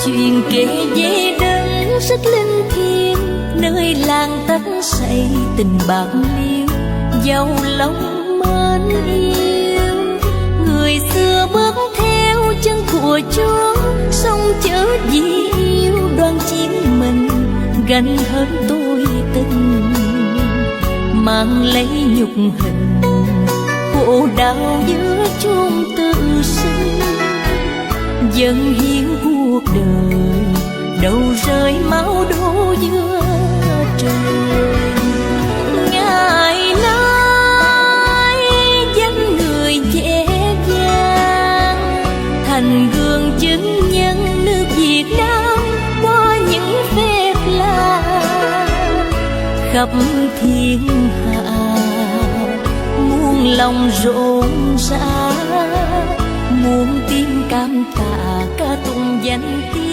chuyện kể về đất rất linh thiêng, nơi làng tách xây tình bạc liêu, giàu lòng mến yêu. Người xưa bước theo chân của Chúa, sông chở vì yêu đoàn chiến mình, gánh hết tôi tình, mang lấy nhục hình khổ đau giữa chốn tự sinh. Dâng hiến cuộc đời đâu rơi máu đổ giữa trời. Ngày nay danh người dễ dàng, thành gương chứng nhân nước Việt Nam qua những phép lạ khắp thiên hạ. Muôn lòng rộn rã, muôn tiếng cảm tạ ca tụng danh tiếng